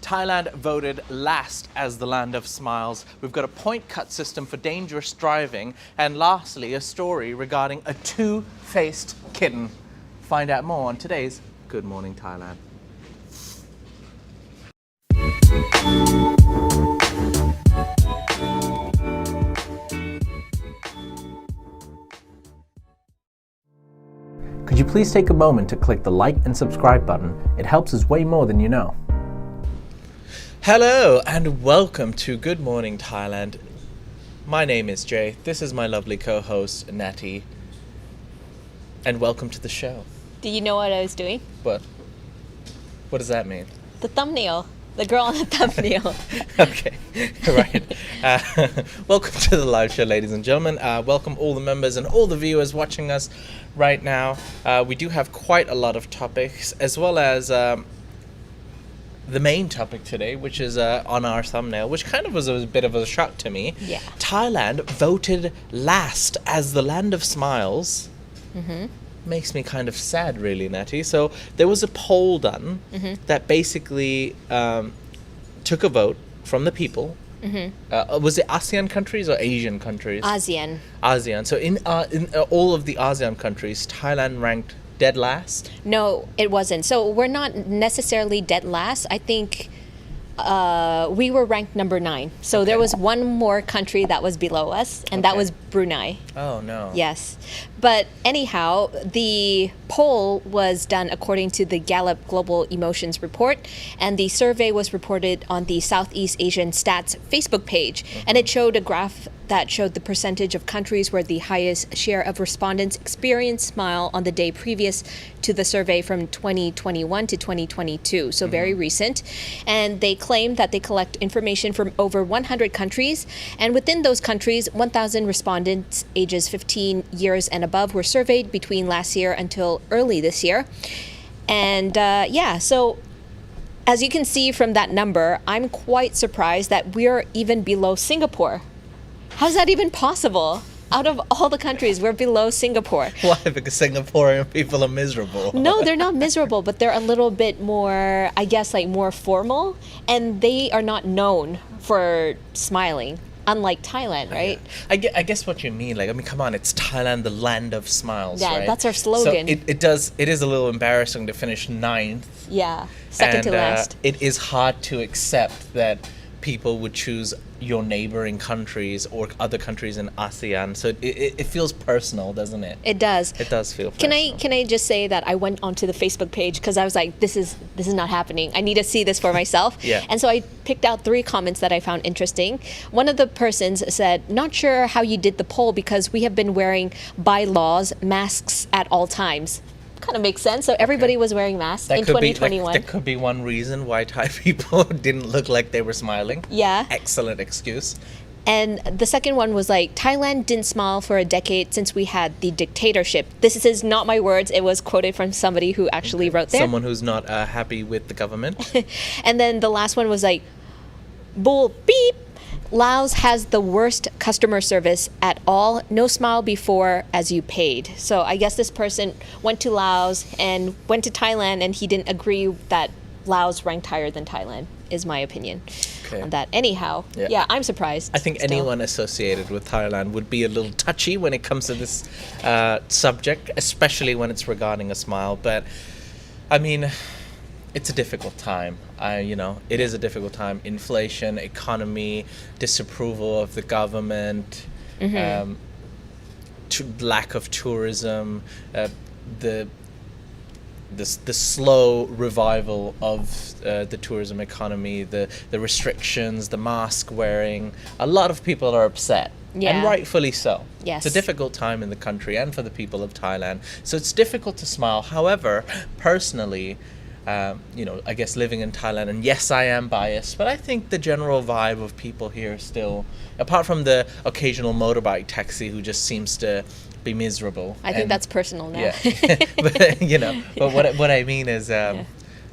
Thailand voted last as the land of smiles. We've got a point cut system for dangerous driving. And lastly, a story regarding a two-faced kitten. Find out more on today's Good Morning Thailand. Could you please take a moment to click the like and subscribe button? It helps us way more than you know. Hello and welcome to Good Morning Thailand. My name is Jay. This is my lovely co-host Natty. And welcome to the show. Do you know what I was doing? What? What does that mean? The thumbnail. The girl on the thumbnail. Okay, right. Welcome to the live show, ladies and gentlemen. Welcome all the members and all the viewers watching us right now. We do have quite a lot of topics, as well as the main topic today, which is on our thumbnail, which kind of was a bit of a shock to me. Yeah. Thailand voted last as the land of smiles. Mm-hmm. Makes me kind of sad, really, Natty. So there was a poll done that basically took a vote from the people. Was it ASEAN countries or Asian countries? ASEAN. ASEAN. So in all of the ASEAN countries, Thailand ranked dead last? No, it wasn't. So we're not necessarily dead last. I think we were ranked number 9. So there was one more country that was below us, and that was Brunei. Oh, no. Yes. But anyhow, the poll was done according to the Gallup Global Emotions Report, and the survey was reported on the Southeast Asian Stats Facebook page, and it showed a graph that showed the percentage of countries where the highest share of respondents experienced smile on the day previous to the survey from 2021 to 2022, so very recent. And they claim that they collect information from over 100 countries, and within those countries, 1,000 respondents ages 15 years and above were surveyed between last year until early this year. And so as you can see from that number, I'm quite surprised that we're even below Singapore. How's that even possible? Out of all the countries, we're below Singapore. Why? Because Singaporean people are miserable. No, they're not miserable, but they're a little bit more, I guess, like more formal, and they are not known for smiling, unlike Thailand, right? Yeah. I guess what you mean, like, I mean, come on, it's Thailand, the land of smiles, Yeah, right? that's our slogan. So it is a little embarrassing to finish 9th. Yeah, second to last. It is hard to accept that people would choose your neighboring countries or other countries in ASEAN. So it feels personal, doesn't it? It does. It does feel personal. Can I just say that I went onto the Facebook page because I was like, this is not happening. I need to see this for myself. Yeah. And so I picked out 3 comments that I found interesting. One of the persons said, not sure how you did the poll because we have been wearing, by laws, masks at all times. Kind of makes sense. So everybody was wearing masks in 2021. That could be one reason why Thai people didn't look like they were smiling. Yeah. Excellent excuse. And the second one was like, Thailand didn't smile for a decade since we had the dictatorship. This is not my words. It was quoted from somebody who actually wrote there. Someone who's not happy with the government. And then the last one was like, bull beep. Laos has the worst customer service at all. No smile before as you paid. So I guess this person went to Laos and went to Thailand, and he didn't agree that Laos ranked higher than Thailand, is my opinion on that. Anyhow, yeah, I'm surprised. I think anyone associated with Thailand would be a little touchy when it comes to this subject, especially when it's regarding a smile. But I mean, it's a difficult time. It is a difficult time. Inflation, economy, disapproval of the government, lack of tourism, the slow revival of the tourism economy, the restrictions, the mask wearing. A lot of people are upset. Yeah. And rightfully so. Yes. It's a difficult time in the country and for the people of Thailand. So it's difficult to smile. However, personally, I guess living in Thailand, and yes, I am biased, but I think the general vibe of people here still, apart from the occasional motorbike taxi who just seems to be miserable. I think that's personal now. Yeah. but what I mean is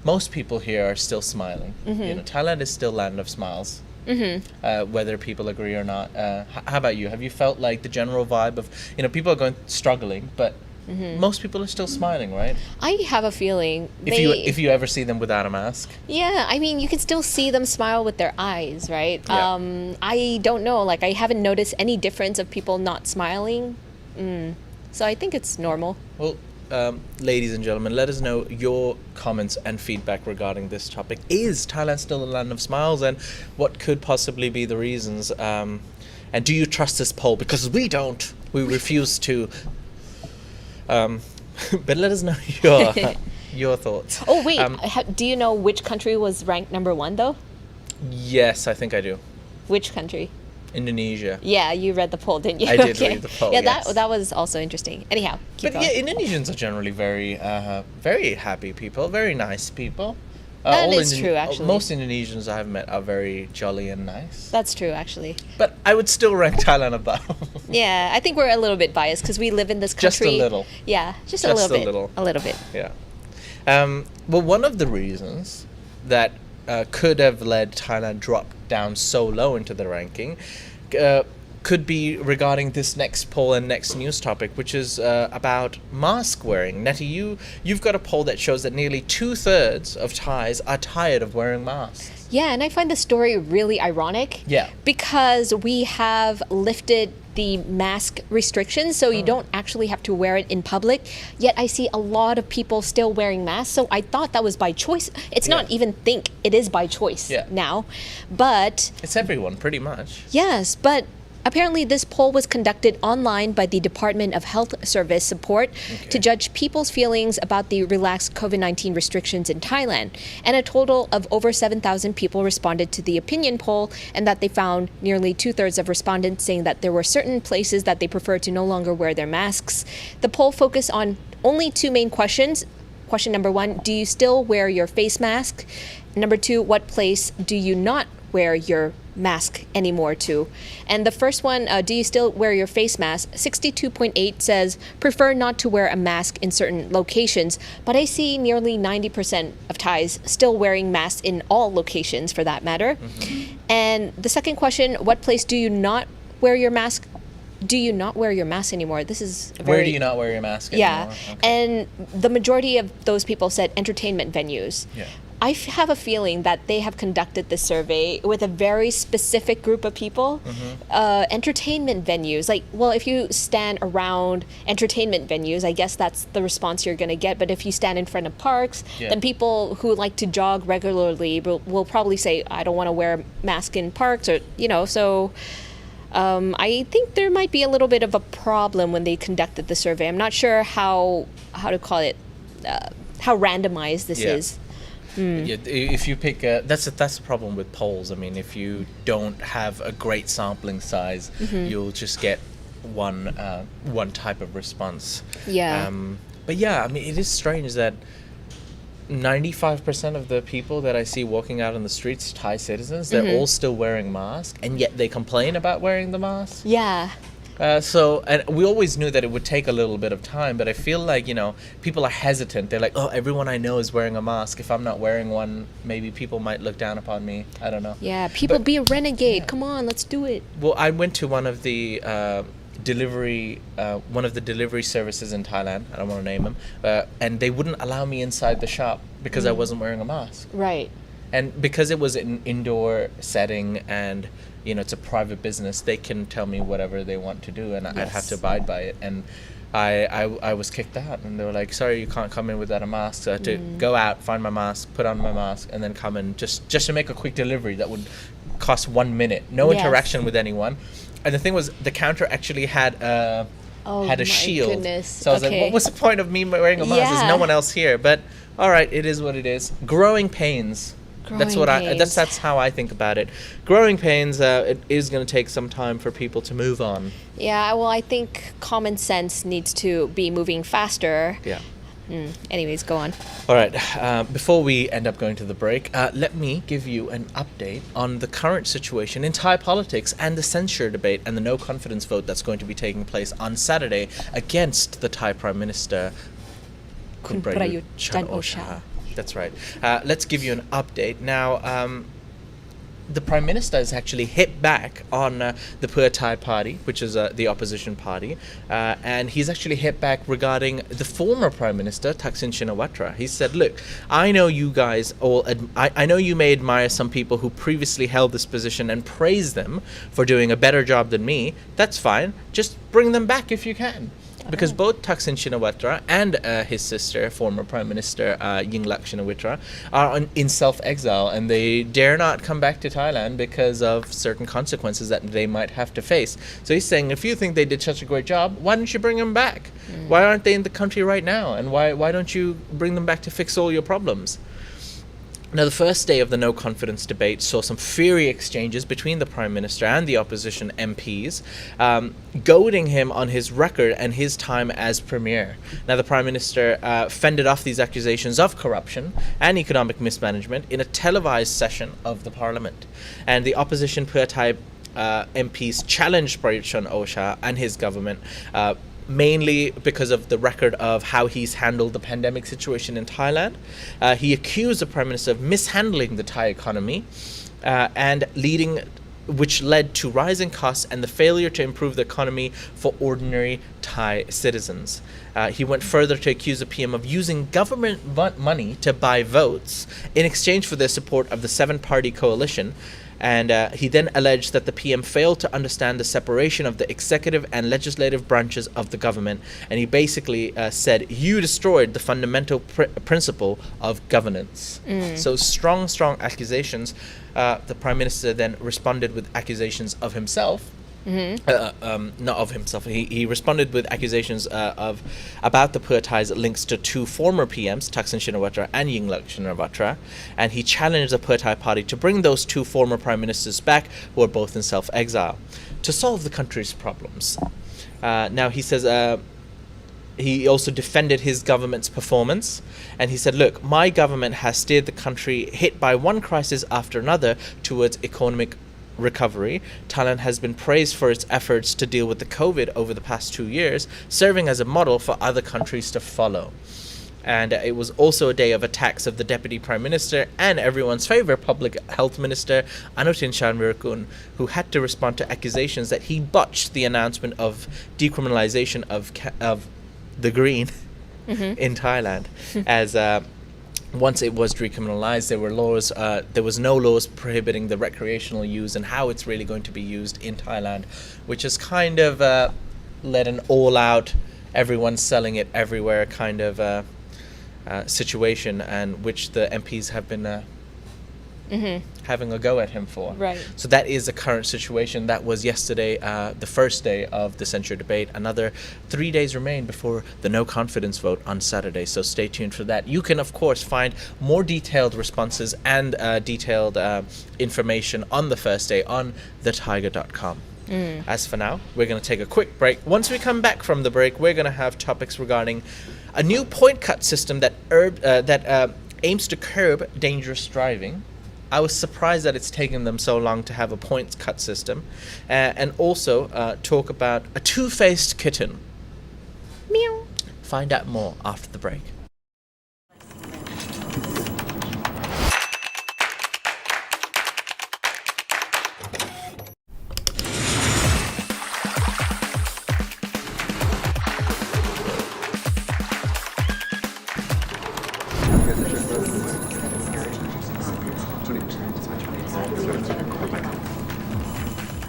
most people here are still smiling. Thailand is still land of smiles. Whether people agree or not. How about you? Have you felt like the general vibe of, people are struggling, but most people are still smiling, right? I have a feeling If you ever see them without a mask. Yeah, I mean, you can still see them smile with their eyes, right? Yeah. I don't know, like I haven't noticed any difference of people not smiling. So I think it's normal. Well, ladies and gentlemen, let us know your comments and feedback regarding this topic. Is Thailand still a land of smiles, and what could possibly be the reasons? And do you trust this poll? Because we don't. We refuse to. But let us know your thoughts. Oh wait, do you know which country was ranked number 1 though? Yes, I think I do. Which country? Indonesia. Yeah, you read the poll, didn't you? I did read the poll. Yeah, yes. that was also interesting. Anyhow, keep going. Yeah, Indonesians are generally very, very happy people, very nice people. That is true, actually. Most Indonesians I've met are very jolly and nice. That's true, actually. But I would still rank Thailand above. Yeah, I think we're a little bit biased because we live in this country. Just a little. Yeah, just a little bit. A little bit. Yeah. Well, one of the reasons that could have led Thailand drop down so low into the ranking could be regarding this next poll and next news topic, which is about mask wearing. Nettie, you've got a poll that shows that nearly 2/3 of Thais are tired of wearing masks. Yeah, and I find the story really ironic. Yeah. Because we have lifted the mask restrictions, so you don't actually have to wear it in public. Yet I see a lot of people still wearing masks, so I thought that was by choice. It's not even think, it is by choice now. But it's everyone, pretty much. yes, but apparently this poll was conducted online by the Department of Health Service Support to judge people's feelings about the relaxed COVID-19 restrictions in Thailand. And a total of over 7,000 people responded to the opinion poll, and that they found nearly 2/3 of respondents saying that there were certain places that they prefer to no longer wear their masks. The poll focused on only 2 main questions. Question number 1, do you still wear your face mask? Number 2, what place do you not wear your mask anymore to? And the first one, do you still wear your face mask? 62.8 says prefer not to wear a mask in certain locations, but I see nearly 90% of Thais still wearing masks in all locations for that matter. And the second question, what place do you not wear your mask? Do you not wear your mask anymore? This is a very... Where do you not wear your mask anymore? Yeah, and the majority of those people said entertainment venues. Yeah. I have a feeling that they have conducted this survey with a very specific group of people. Entertainment venues, like, well, if you stand around entertainment venues, I guess that's the response you're going to get. But if you stand in front of parks, then people who like to jog regularly will probably say, I don't want to wear a mask in parks, or, so... I think there might be a little bit of a problem when they conducted the survey. I'm not sure how to call it, how randomized this is. Yeah, if you pick that's the problem with polls. I mean, if you don't have a great sampling size, you'll just get one type of response. Yeah. But yeah, I mean, it is strange that 95% of the people that I see walking out on the streets, Thai citizens, they're all still wearing masks, and yet they complain about wearing the mask. Yeah. And we always knew that it would take a little bit of time, but I feel like, people are hesitant. They're like, oh, everyone I know is wearing a mask. If I'm not wearing one, maybe people might look down upon me. I don't know. Yeah, be a renegade. Come on, let's do it. Well, I went to one of the delivery services in Thailand. I don't want to name them. And they wouldn't allow me inside the shop because I wasn't wearing a mask. Right. And because it was an indoor setting and it's a private business, they can tell me whatever they want to do, and I'd have to abide by it. And I was kicked out, and they were like, sorry, you can't come in without a mask. So I had to go out, find my mask, put on my mask, and then come in just to make a quick delivery that would cost 1 minute. No interaction with anyone. And the thing was, the counter actually had a shield. Goodness. So I was like, what was the point of me wearing a mask? There's no one else here. But all right, it is what it is. Growing pains. That's how I think about it. Growing pains. It is going to take some time for people to move on. Yeah, well, I think common sense needs to be moving faster. Yeah. Anyways, go on. All right. Before we end up going to the break, let me give you an update on the current situation in Thai politics and the censure debate and the no confidence vote that's going to be taking place on Saturday against the Thai Prime Minister, Kun Prayut Chan-o-cha. That's right. Let's give you an update. Now, the Prime Minister has actually hit back on the Pheu Thai party, which is the opposition party, and he's actually hit back regarding the former Prime Minister, Thaksin Shinawatra. He said, look, I know you guys all, I know you may admire some people who previously held this position and praise them for doing a better job than me. That's fine. Just bring them back if you can. Because both Thaksin Shinawatra and his sister, former Prime Minister Yingluck Shinawatra, are in self-exile, and they dare not come back to Thailand because of certain consequences that they might have to face. So he's saying, if you think they did such a great job, why don't you bring them back? Why aren't they in the country right now? And why don't you bring them back to fix all your problems? Now, the first day of the no confidence debate saw some fiery exchanges between the Prime Minister and the opposition MPs, goading him on his record and his time as Premier. Now, the Prime Minister fended off these accusations of corruption and economic mismanagement in a televised session of the Parliament. And the opposition Pheu Thai MPs challenged Prayut Chan-o-cha and his government, mainly because of the record of how he's handled the pandemic situation in Thailand. He accused the Prime Minister of mishandling the Thai economy which led to rising costs and the failure to improve the economy for ordinary Thai citizens. He went further to accuse the PM of using government money to buy votes in exchange for the support of the seven-party coalition. And he then alleged that the PM failed to understand the separation of the executive and legislative branches of the government. And he basically said, you destroyed the fundamental principle of governance. So strong accusations. The Prime Minister then responded with accusations of himself. Not of himself. He responded with accusations about the Pheu Thai's links to two former PMs, Thaksin Shinawatra and Yingluck Shinawatra, and he challenged the Pheu Thai party to bring those two former prime ministers back, who are both in self-exile, to solve the country's problems. Now, he says he also defended his government's performance, and he said, look, my government has steered the country, hit by one crisis after another, towards economic recovery. Thailand has been praised for its efforts to deal with the COVID over the past 2 years, serving as a model for other countries to follow. And it was also a day of attacks of the Deputy Prime Minister and everyone's favorite Public Health Minister, Anutin Charnvirakul, who had to respond to accusations that he botched the announcement of decriminalization of the green in Thailand, as once it was decriminalized, there was no laws prohibiting the recreational use and how it's really going to be used in Thailand, which has kind of led an all-out, everyone's selling it everywhere kind of situation, and which the MPs have been having a go at him for. Right. So that is the current situation. That was yesterday, the first day of the censure debate. Another 3 days remain before the no confidence vote on Saturday, so stay tuned for that. You can, of course, find more detailed responses and detailed information on the first day on thethaiger.com. As for now, we're going to take a quick break. Once we come back from the break, we're going to have topics regarding a new point cut system that aims to curb dangerous driving. I was surprised that it's taken them so long to have a points cut system, and also talk about a two-faced kitten. Meow. Find out more after the break.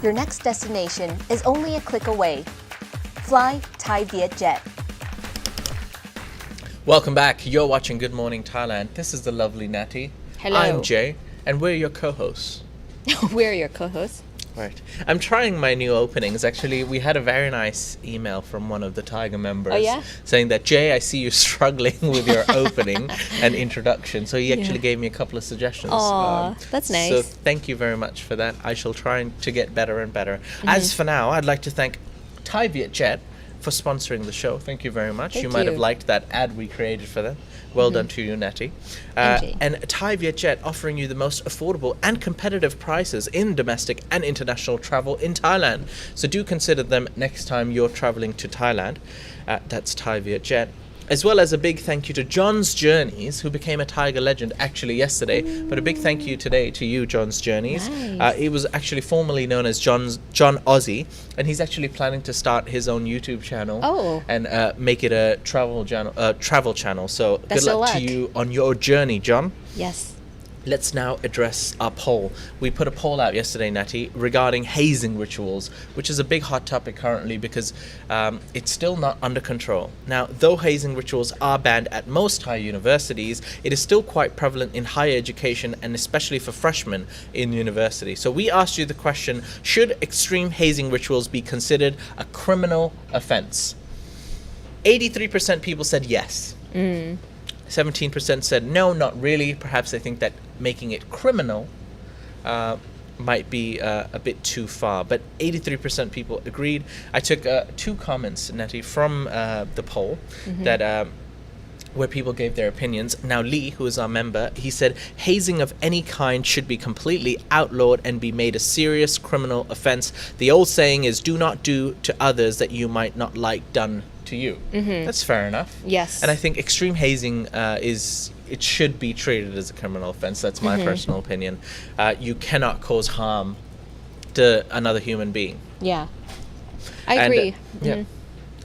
Your next destination is only a click away. Fly Thai Vietjet. Welcome back. You're watching Good Morning Thailand. This is the lovely Natty. Hello. I'm Jay, and we're your co-hosts. We're your co-hosts. Right. I'm trying my new openings. Actually, we had a very nice email from one of the Thaiger members saying that, Jay, I see you struggling with your opening and introduction. So he actually gave me a couple of suggestions. Aw, that's nice. So thank you very much for that. I shall try to get better and better. As for now, I'd like to thank Thai Vietjet for sponsoring the show. Thank you very much. Thank you might have you. liked that ad we created for them. Well done to you, Natty. And Thai Vietjet offering you the most affordable and competitive prices in domestic and international travel in Thailand. So do consider them next time you're traveling to Thailand. That's Thai Vietjet. As well as a big thank you to John's Journeys, who became a Thaiger legend actually yesterday. But a big thank you today to you, John's Journeys. Nice. It was actually formerly known as John Aussie, and he's actually planning to start his own YouTube channel and make it a travel channel. So Best good of luck to luck. you on your journey, John. Yes. Let's now address our poll. We put a poll out yesterday, Natty, regarding hazing rituals, which is a big hot topic currently because it's still not under control. Now, though hazing rituals are banned at most Thai universities, it is still quite prevalent in higher education and especially for freshmen in university. So we asked you the question, should extreme hazing rituals be considered a criminal offense? 83% people said yes. 17% said no, not really. Perhaps they think that making it criminal might be a bit too far. But 83% people agreed. I took 2 comments, Nettie, from the poll that where people gave their opinions. Now, Lee, who is our member, he said hazing of any kind should be completely outlawed and be made a serious criminal offense. The old saying is, do not do to others that you might not like done to you. That's fair enough. Yes. And I think extreme hazing it should be treated as a criminal offense. That's my personal opinion. You cannot cause harm to another human being. Yeah. I agree. Yeah.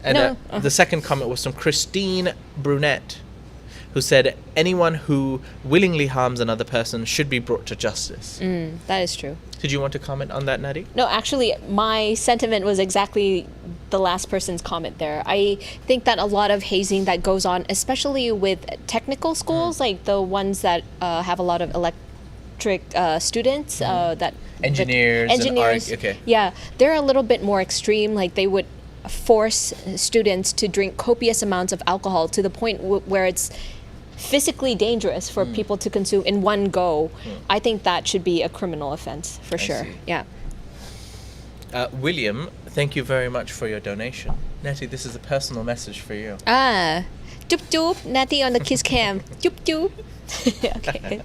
And the second comment was from Christine Brunette, who said anyone who willingly harms another person should be brought to justice. That is true. Did you want to comment on that, Natty? No, actually, my sentiment was exactly the last person's comment there. I think that a lot of hazing that goes on, especially with technical schools, like the ones that have a lot of electric students, that Engineers. Okay. Yeah, they're a little bit more extreme. Like they would force students to drink copious amounts of alcohol to the point where it's physically dangerous for people to consume in one go. I think that should be a criminal offense for sure. see. Yeah. William, thank you very much for your donation. Nettie, this is a personal message for you. Joop joop, Natty on the kiss cam. Joop joop. Okay. I don't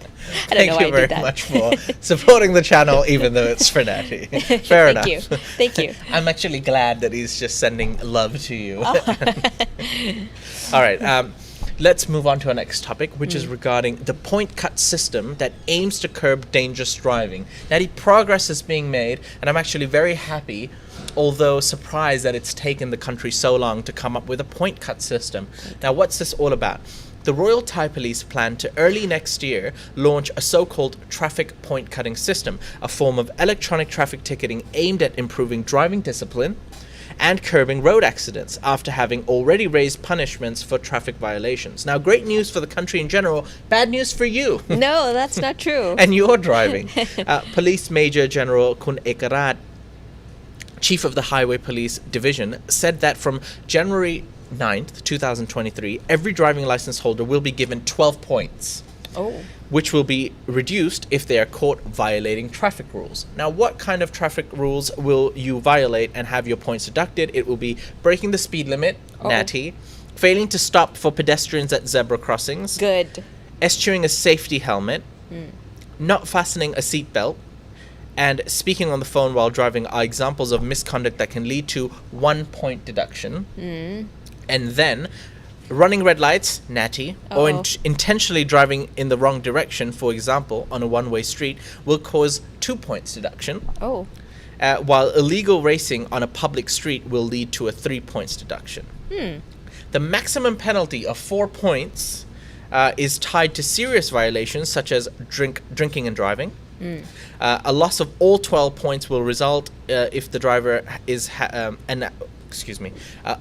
Thank know why you I very did that. much for supporting the channel, even though it's for Natty. Fair enough. Thank you. Thank you. I'm actually glad that he's just sending love to you. All right. Let's move on to our next topic, which is regarding the point cut system that aims to curb dangerous driving. Now, progress is being made, and I'm actually very happy, although surprised that it's taken the country so long to come up with a point cut system. Now, what's this all about? The Royal Thai Police plan to early next year launch a so-called traffic point cutting system, a form of electronic traffic ticketing aimed at improving driving discipline and curbing road accidents after having already raised punishments for traffic violations. Now, great news for the country in general, bad news for you. No, that's not true. And your driving. Police Major General Kun Ekarat, Chief of the Highway Police Division, said that from January 9th, 2023, every driving license holder will be given 12 points. Which will be reduced if they are caught violating traffic rules. Now, what kind of traffic rules will you violate and have your points deducted? It will be breaking the speed limit, natty, failing to stop for pedestrians at zebra crossings, Good. eschewing a safety helmet, not fastening a seatbelt, and speaking on the phone while driving are examples of misconduct that can lead to 1 point deduction. And then running red lights, natty, or intentionally driving in the wrong direction, for example, on a one-way street, will cause 2 points deduction. While illegal racing on a public street will lead to a 3 points deduction. The maximum penalty of 4 points is tied to serious violations such as drinking and driving. A loss of all 12 points will result if the driver is a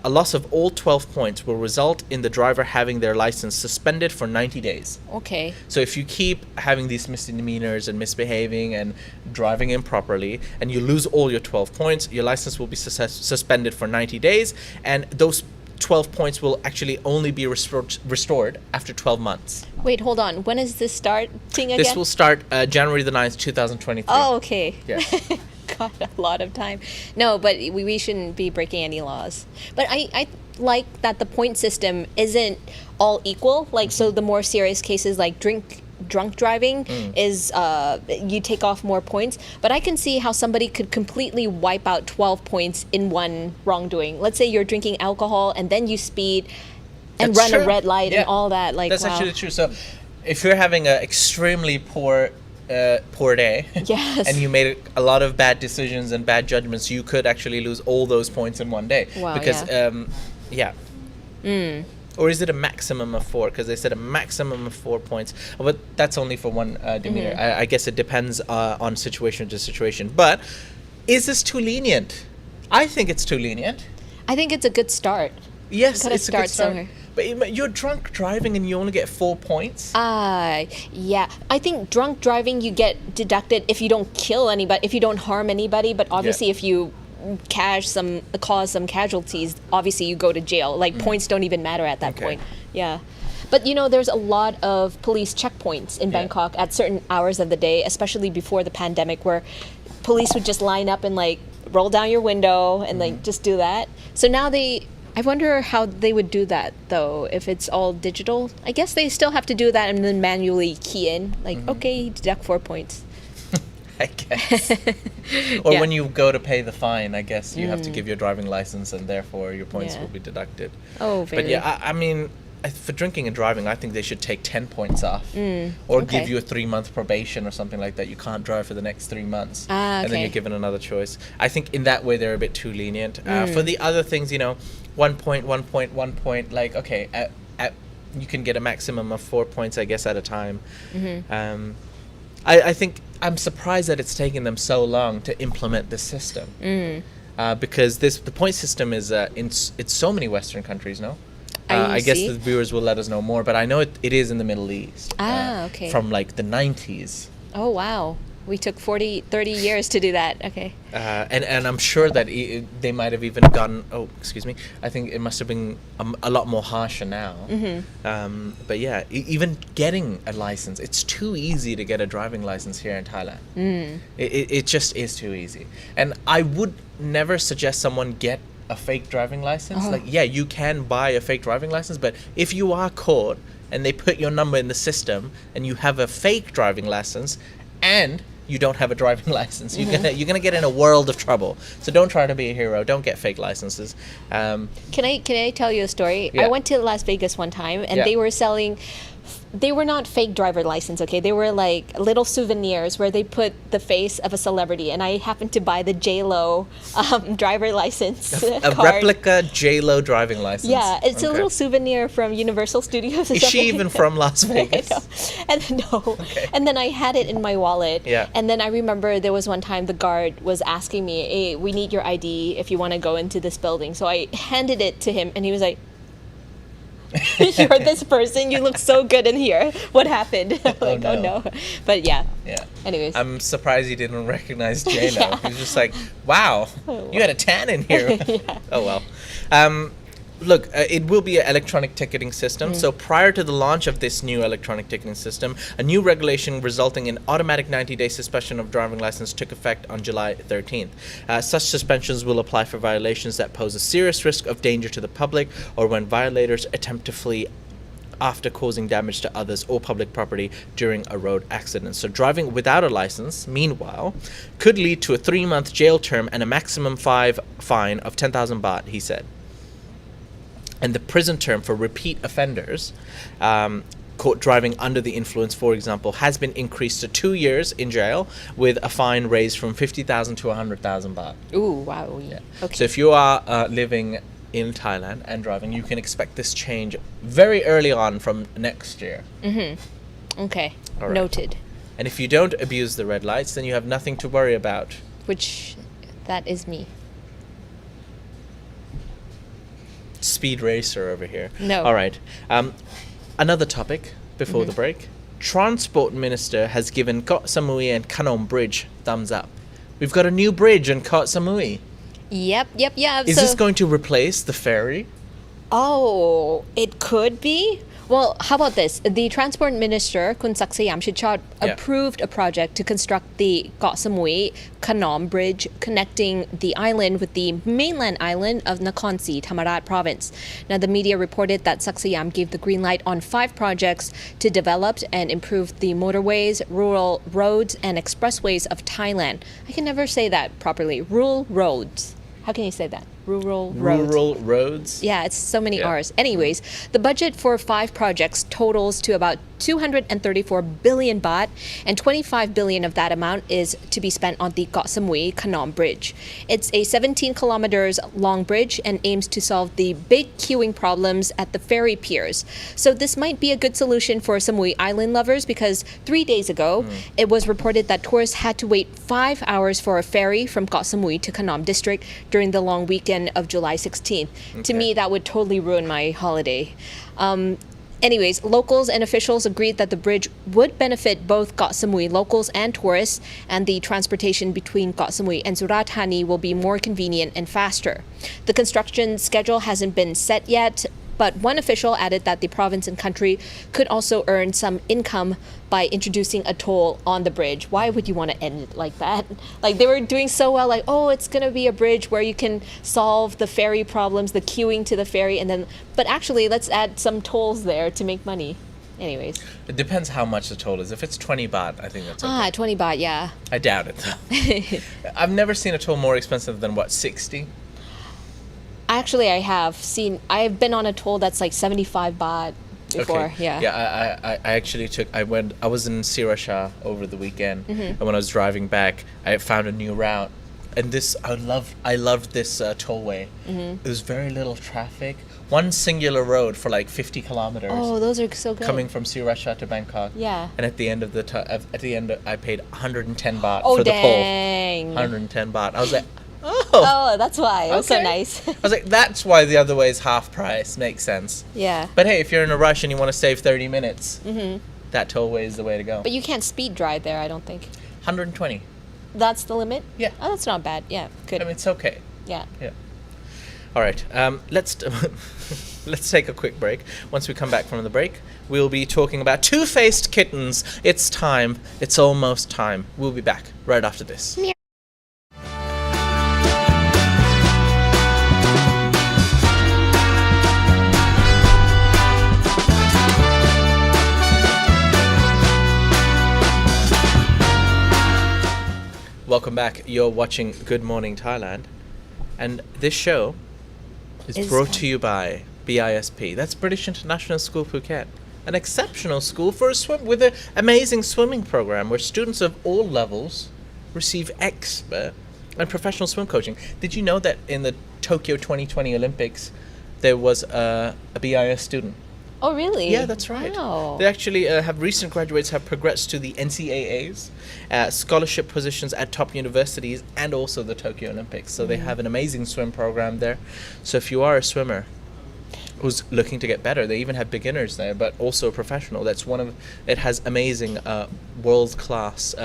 loss of all 12 points will result in the driver having their license suspended for 90 days. Okay. So if you keep having these misdemeanors and misbehaving and driving improperly and you lose all your 12 points, your license will be suspended for 90 days, and those 12 points will actually only be restored after 12 months. Wait, hold on. When is this starting again? This will start January the 9th, 2023. Oh, okay. Yes. God, a lot of time. No, but we shouldn't be breaking any laws. But I like that the point system isn't all equal. Like, so the more serious cases like drunk driving is you take off more points. But I can see how somebody could completely wipe out 12 points in one wrongdoing. Let's say you're drinking alcohol and then you speed. and That's run a true. red light Yeah. and all that. Like, That's wow. actually true. So, if you're having an extremely poor day, Yes. and you made a lot of bad decisions and bad judgments, you could actually lose all those points in one day. Wow, Because, Or is it a maximum of 4? Because they said a maximum of 4 points. But that's only for one demeanor. I guess it depends on situation to situation. But is this too lenient? I think it's too lenient. I think it's a good start. Yes, Gotta it's a good start start. somewhere. But you're drunk driving and you only get 4 points. Yeah. I think drunk driving you get deducted if you don't kill anybody, if you don't harm anybody. But obviously, if you cause some casualties, obviously you go to jail. Like points don't even matter at that point. Yeah. But there's a lot of police checkpoints in Bangkok at certain hours of the day, especially before the pandemic, where police would just line up and like roll down your window and like just do that. So now I wonder how they would do that though, if it's all digital. I guess they still have to do that and then manually key in, like, okay, deduct 4 points. I guess. Or when you go to pay the fine, I guess you have to give your driving license and therefore your points will be deducted. Oh, very. But yeah, I mean, for drinking and driving, I think they should take 10 points off. Or give you a 3-month probation or something like that. You can't drive for the next 3 months. And then you're given another choice. I think in that way, they're a bit too lenient. For the other things, 1 point, 1 point, 1 point, like, okay, you can get a maximum of 4 points, I guess, at a time. I think I'm surprised that it's taken them so long to implement this system. Because the point system is it's so many Western countries, no? I guess the viewers will let us know more, but I know it is in the Middle East. Okay. From like the 90s. Oh, wow. We took 30 years to do that. Okay. And I'm sure that they might have even gotten, I think it must have been a lot more harsher now. But yeah, even getting a license, it's too easy to get a driving license here in Thailand. It just is too easy. And I would never suggest someone get a fake driving license. Like, yeah, you can buy a fake driving license, but if you are caught and they put your number in the system and you have a fake driving license and you don't have a driving license, you're gonna get in a world of trouble. So don't try to be a hero. Don't get fake licenses. Can I tell you a story? Yeah. I went to Las Vegas one time and they were selling. They were not fake driver license, okay? They were like little souvenirs where they put the face of a celebrity, and I happened to buy the J-Lo driver license A card. replica J-Lo driving license. Yeah, it's a little souvenir from Universal Studios. Or Is she even from Las Vegas? And then I had it in my wallet. Yeah. And then I remember there was one time the guard was asking me, "Hey, we need your ID if you want to go into this building." So I handed it to him, and he was like, "You're this person. You look so good in here. What happened?" Oh no. But yeah. Anyways. I'm surprised he didn't recognize J-Lo. He was just like, wow, you had a tan in here. Oh well. Look, it will be an electronic ticketing system. So prior to the launch of this new electronic ticketing system, a new regulation resulting in automatic 90-day suspension of driving license took effect on July 13th. Such suspensions will apply for violations that pose a serious risk of danger to the public or when violators attempt to flee after causing damage to others or public property during a road accident. So driving without a license, meanwhile, could lead to a 3-month jail term and a maximum fine of 10,000 baht, he said. And the prison term for repeat offenders caught driving under the influence, for example, has been increased to 2 years in jail with a fine raised from 50,000 to 100,000 baht. Ooh, wow. Yeah. Okay. So if you are living in Thailand and driving, you can expect this change very early on from next year. Okay. All right. Noted. And if you don't abuse the red lights, then you have nothing to worry about. Which, that is me. Speed racer over here. No. All right. Another topic before the break. Transport Minister has given Koh Samui-Khanom Bridge thumbs up. We've got a new bridge in Koh Samui. Yep. Is this going to replace the ferry? Oh, it could be. Well, how about this? The Transport Minister, Kun Saksayam Chichot, approved a project to construct the Koh Samui-Khanom Bridge connecting the island with the mainland island of Nakhon Si Thammarat province. Now, the media reported that Saksayam gave the green light on 5 projects to develop and improve the motorways, rural roads, and expressways of Thailand. I can never say that properly. Rural roads. How can you say that? Rural roads. Rural roads. Yeah, it's so many Yeah. R's. Anyways, the budget for 5 projects totals to about 234 billion baht, and 25 billion of that amount is to be spent on the Koh Samui-Khanom Bridge. It's a 17 kilometers long bridge and aims to solve the big queuing problems at the ferry piers. So this might be a good solution for Samui Island lovers because 3 days ago, it was reported that tourists had to wait 5 hours for a ferry from Koh Samui to Khanom district during the long weekend of July 16th. To me, that would totally ruin my holiday. Anyways, locals and officials agreed that the bridge would benefit both Koh Samui locals and tourists, and the transportation between Koh Samui and Surat Thani will be more convenient and faster. The construction schedule hasn't been set yet, but one official added that the province and country could also earn some income by introducing a toll on the bridge. Why would you want to end it like that? Like they were doing so well, like, oh, it's going to be a bridge where you can solve the ferry problems, the queuing to the ferry, and then, but actually let's add some tolls there to make money. Anyways. It depends how much the toll is. If it's 20 baht, I think that's okay. 20 baht, yeah. I doubt it though. I've never seen a toll more expensive than what, 60? Actually, I've been on a toll that's like 75 baht before. Okay. Yeah. Yeah, I actually I was in Sirasha over the weekend, and when I was driving back, I found a new route. And I loved this tollway. There was very little traffic. One singular road for like 50 kilometers. Oh, those are so good. Coming from Sirasha to Bangkok. Yeah. And at the end I paid 110 baht Oh, for the dang. toll. 110 baht. I was like, Oh, that's why. It was so okay. nice. I was like, that's why the other way is half price. Makes sense. Yeah. But hey, if you're in a rush and you want to save 30 minutes, that tollway is the way to go. But you can't speed drive there, I don't think. 120. That's the limit? Yeah. Oh, that's not bad. Yeah, good. I mean, it's okay. Yeah. Yeah. All right. Let's take a quick break. Once we come back from the break, we'll be talking about two-faced kittens. It's time. It's almost time. We'll be back right after this. Welcome back. You're watching Good Morning Thailand, and this show is brought to you by BISP. That's British International School Phuket, an exceptional school for a swim with an amazing swimming program where students of all levels receive expert and professional swim coaching. Did you know that in the Tokyo 2020 Olympics there was a BIS student? Oh, really? Yeah, that's right. Wow. They actually recent graduates have progressed to the NCAAs, scholarship positions at top universities, and also the Tokyo Olympics. So they have an amazing swim program there. So if you are a swimmer who's looking to get better, they even have beginners there, but also a professional. It has amazing world-class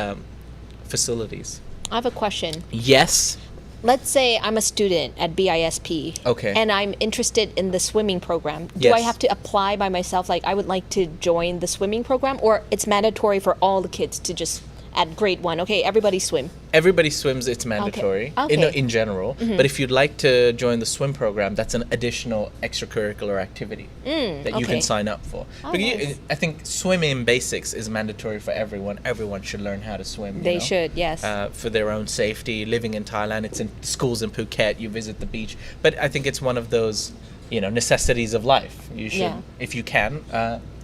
facilities. I have a question. Yes. Let's say I'm a student at BISP. Okay. And I'm interested in the swimming program. Do I Yes. have to apply by myself? Like, I would like to join the swimming program, or it's mandatory for all the kids to just at grade 1? Okay, everybody swim. Everybody swims, it's mandatory Okay. in general. But if you'd like to join the swim program, that's an additional extracurricular activity that you okay. can sign up for. Oh, But nice. I think swimming basics is mandatory for everyone. Everyone should learn how to swim. They should, yes. For their own safety. Living in Thailand, it's in schools in Phuket, you visit the beach. But I think it's one of those, necessities of life. You should, Yeah. if you can,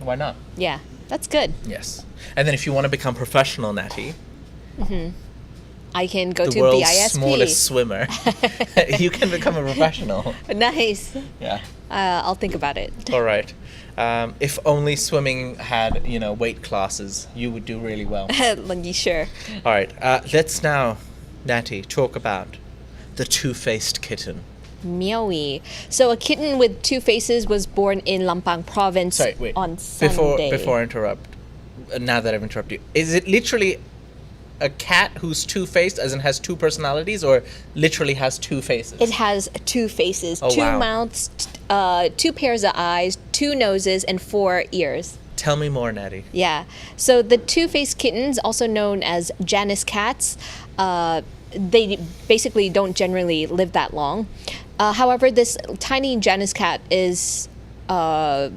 why not? Yeah, that's good. Yes. And then if you want to become professional, Natty, I can go the to world's BISP. smallest swimmer, you can become a professional. Nice. Yeah. I'll think about it. All right. If only swimming had, weight classes, you would do really well. Sure. All right. Let's now, Natty, talk about the two-faced kitten. Meowie. So a kitten with 2 faces was born in Lampang province Sorry, wait. on Sunday. Before I interrupt, now that I've interrupted you, is it literally a cat who's two-faced, as in has 2 personalities, or literally has 2 faces? It has 2 faces, Oh, 2 wow. mouths, 2 pairs of eyes, 2 noses, and 4 ears. Tell me more, Natty. Yeah. So the 2-faced kittens, also known as Janus cats, they basically don't generally live that long. However, this tiny Janus cat is, okay,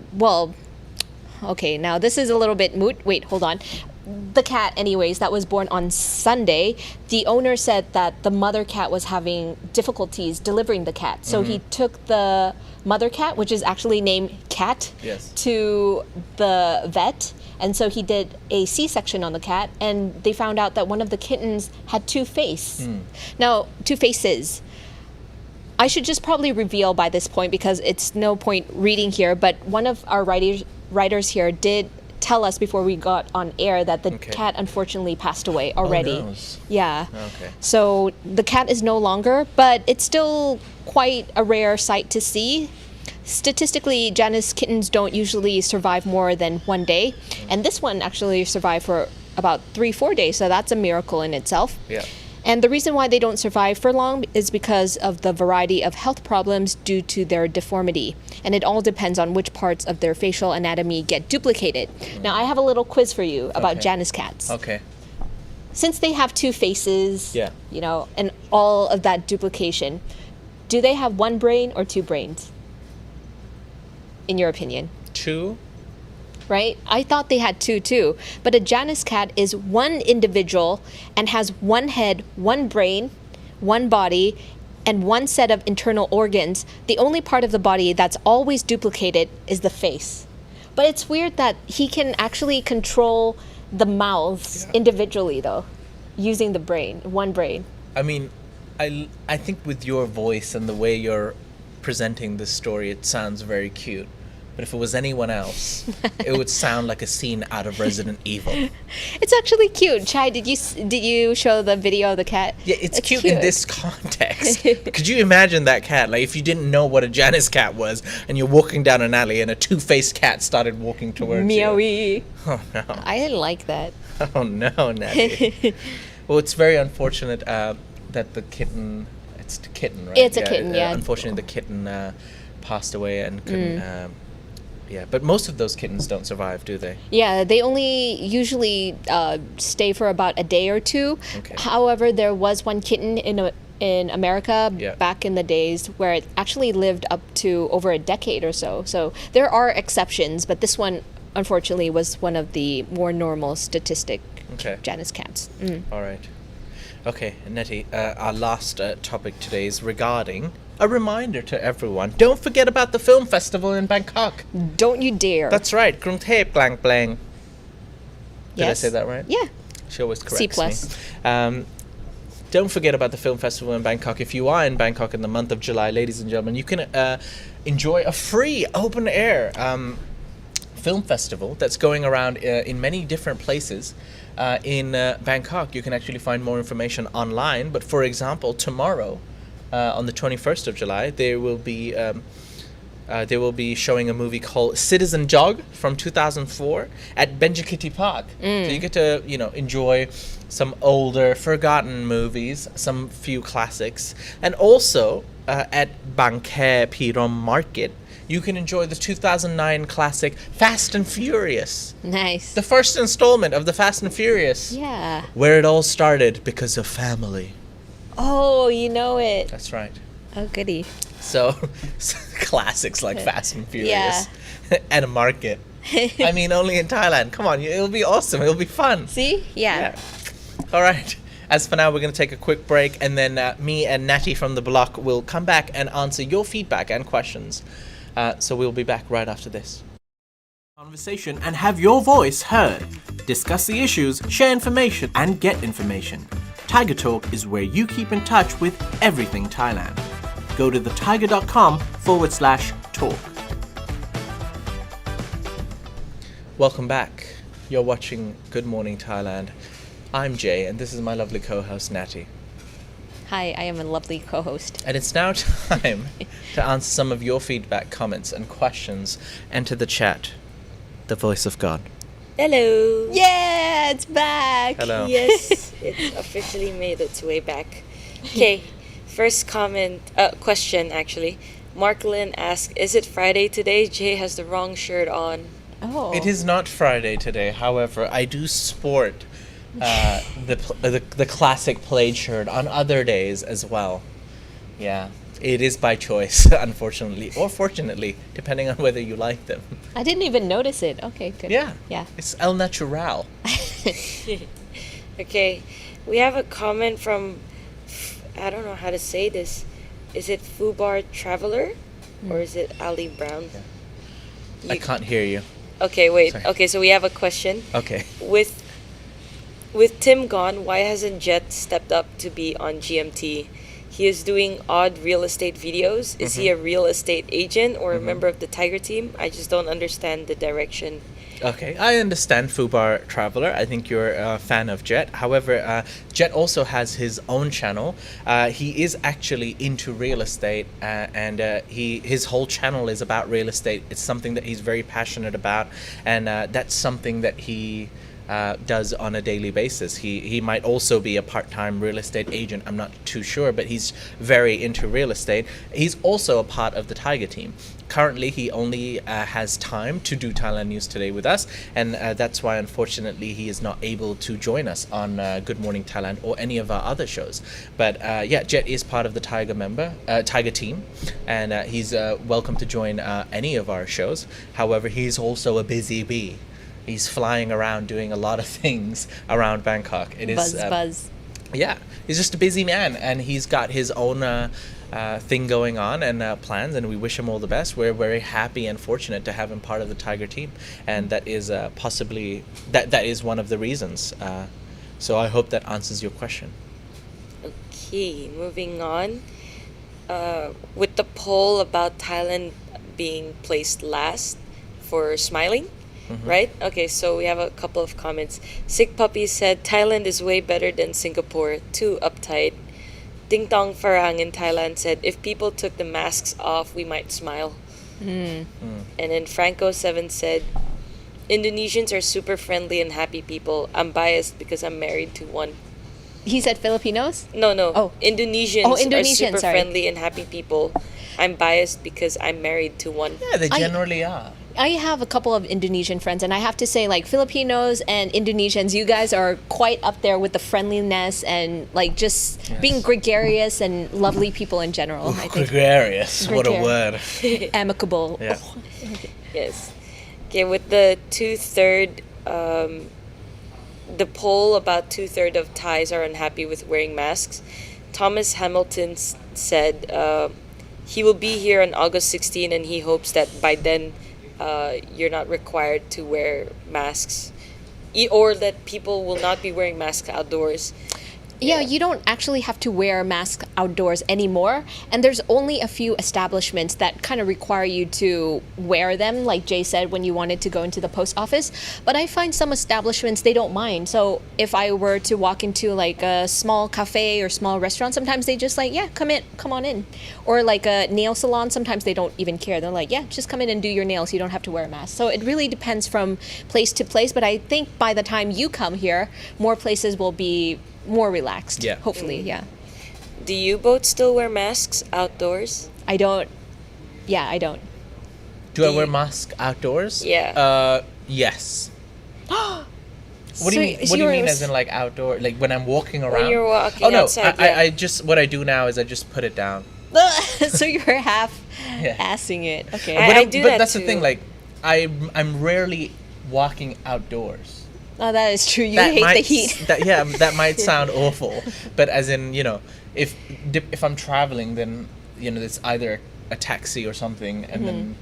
now this is a little bit moot. Wait, hold on. the cat, anyways, that was born on Sunday, the owner said that the mother cat was having difficulties delivering the cat. So he took the mother cat, which is actually named Cat, Yes. to the vet. And so he did a C-section on the cat, and they found out that one of the kittens had two faces. Now, two faces. I should just probably reveal by this point because it's no point reading here, but one of our writers here did tell us before we got on air that the cat unfortunately passed away already. no. Yeah. Okay. So the cat is no longer, but it's still quite a rare sight to see. Statistically, Janus kittens don't usually survive more than 1 day, and this one actually survived for about 3-4 days, so that's a miracle in itself. Yeah. And the reason why they don't survive for long is because of the variety of health problems due to their deformity. And it all depends on which parts of their facial anatomy get duplicated. Now, I have a little quiz for you about Okay. Janus cats. Okay. Since they have two faces, Yeah. you know, and all of that duplication, do they have one brain or two brains? In your opinion? Two? Right? I thought they had two too. But a Janus cat is one individual and has one head, one brain, one body, and one set of internal organs. The only part of the body that's always duplicated is the face. But it's weird that he can actually control the mouths individually though, using the brain, one brain. I mean, I think with your voice and the way you're presenting this story, it sounds very cute. But if it was anyone else, it would sound like a scene out of Resident Evil. It's actually cute. Chai, did you show the video of the cat? Yeah, it's cute in this context. But could you imagine that cat? Like, if you didn't know what a Janus cat was, and you're walking down an alley, and a two-faced cat started walking towards you. Meowie. Oh no! I didn't like that. Oh no, Natty. Well, it's very unfortunate that the kitten. It's the kitten, right? It's a kitten, yeah. Unfortunately, the kitten passed away and couldn't. Yeah, but most of those kittens don't survive, do they? Yeah, they only usually stay for about a day or two. Okay. However, there was one kitten in America back in the days where it actually lived up to over a decade or so. So there are exceptions, but this one, unfortunately, was one of the more normal statistic Janus cats. All right. Okay, Nettie, our last topic today is regarding a reminder to everyone. Don't forget about the film festival in Bangkok. Don't you dare. That's right, Krungthep Klang Plang. Did I Yes. say that right? Yeah. She always corrects C+. me. Don't forget about the film festival in Bangkok. If you are in Bangkok in the month of July, ladies and gentlemen, you can enjoy a free open-air film festival that's going around in many different places in Bangkok. You can actually find more information online. But for example, tomorrow, on the 21st of July, they will be showing a movie called Citizen Jog from 2004 at Benjikiti Park. So you get to, enjoy some older, forgotten movies, some few classics, and also at Bangkok Pirom Market, you can enjoy the 2009 classic Fast and Furious. Nice. The first installment of the Fast and Furious. Yeah. Where it all started because of family. Oh, you know it. That's right. Oh, goody. So classics like Fast and Furious at a market. I mean, only in Thailand. Come on, it'll be awesome. It'll be fun. See? Yeah. All right. As for now, we're going to take a quick break, and then me and Natty from the block will come back and answer your feedback and questions. So we'll be back right after this. Conversation and have your voice heard. Discuss the issues, share information, and get information. Thaiger Talk is where you keep in touch with everything Thailand. Go to thethaiger.com/talk. Welcome back. You're watching Good Morning Thailand. I'm Jay, and this is my lovely co-host Natty. Hi, I am a lovely co-host. And it's now time to answer some of your feedback, comments, and questions. Enter the chat. The voice of God. Hello. Yeah, it's back. Hello. Yes, it's officially made its way back. Okay, first question actually. Mark Lynn asked, "Is it Friday today? Jay has the wrong shirt on." Oh. It is not Friday today. However, I do sport the classic plaid shirt on other days as well. Yeah, it is by choice, unfortunately, or fortunately, depending on whether you like them. I didn't even notice it. Okay, good. Yeah. Yeah. It's el natural. Okay, we have a comment from, I don't know how to say this. Is it Fubar Traveler or is it Ali Brown? I can't hear you. Okay, wait. Sorry. Okay, so we have a question. Okay. With Tim gone, why hasn't Jet stepped up to be on GMT? He is doing odd real estate videos. Is he a real estate agent or a member of the Thaiger team? I just don't understand the direction. Okay, I understand Fubar Traveler. I think you're a fan of Jet. However, Jet also has his own channel. He is actually into real estate, and his whole channel is about real estate. It's something that he's very passionate about, and that's something that he does on a daily basis. He might also be a part-time real estate agent. I'm not too sure, but he's very into real estate. He's also a part of the Thaiger team. Currently, he only has time to do Thailand News Today with us, and that's why, unfortunately, he is not able to join us on Good Morning Thailand or any of our other shows. But yeah, Jet is part of the Thaiger team, and he's welcome to join any of our shows. However, he's also a busy bee. He's flying around doing a lot of things around Bangkok. It is Buzz. Yeah, he's just a busy man, and he's got his own thing going on and plans, and we wish him all the best. We're very happy and fortunate to have him part of the Thaiger team, and that is possibly that is one of the reasons. So I hope that answers your question. Okay, moving on. With the poll about Thailand being placed last for smiling, right? Okay, so we have a couple of comments. Sick Puppy said Thailand is way better than Singapore, too uptight. Ding Dong Farang in Thailand said if people took the masks off, we might smile. And then Franco7 said Indonesians are super friendly and happy people. I'm biased because I'm married to one. He said Filipinos? No. Oh. Indonesians, are super friendly and happy people. I'm biased because I'm married to one. Yeah, they generally are. I have a couple of Indonesian friends, and I have to say, like, Filipinos and Indonesians, you guys are quite up there with the friendliness and, like, just being gregarious and lovely people in general. I think. Gregarious, what a word. Amicable. Yeah. Yes. Okay, with the the poll about 2/3 of Thais are unhappy with wearing masks. Thomas Hamilton said he will be here on August 16 and he hopes that by then you're not required to wear masks or that people will not be wearing masks outdoors. Yeah, you don't actually have to wear a mask outdoors anymore. And there's only a few establishments that kind of require you to wear them, like Jay said, when you wanted to go into the post office. But I find some establishments, they don't mind. So if I were to walk into like a small cafe or small restaurant, sometimes they just like, yeah, come on in. Or like a nail salon, sometimes they don't even care. They're like, yeah, just come in and do your nails. You don't have to wear a mask. So it really depends from place to place. But I think by the time you come here, more places will be more relaxed. Yeah. Hopefully, yeah. Do you both still wear masks outdoors? I don't. Yeah, I don't. Do I wear mask outdoors? Yeah. Yes. What do you mean? So What do you mean? yours- As in like outdoor? Like when I'm walking around? When you're walking Oh no! outside, I just what I do now is I just put it down. So you're half Yeah. assing it. Okay. I do but that that's the too. thing. Like I'm rarely walking outdoors. Oh, that is true. You hate the heat. That might sound awful, but as in, if I'm traveling, then it's either a taxi or something, and then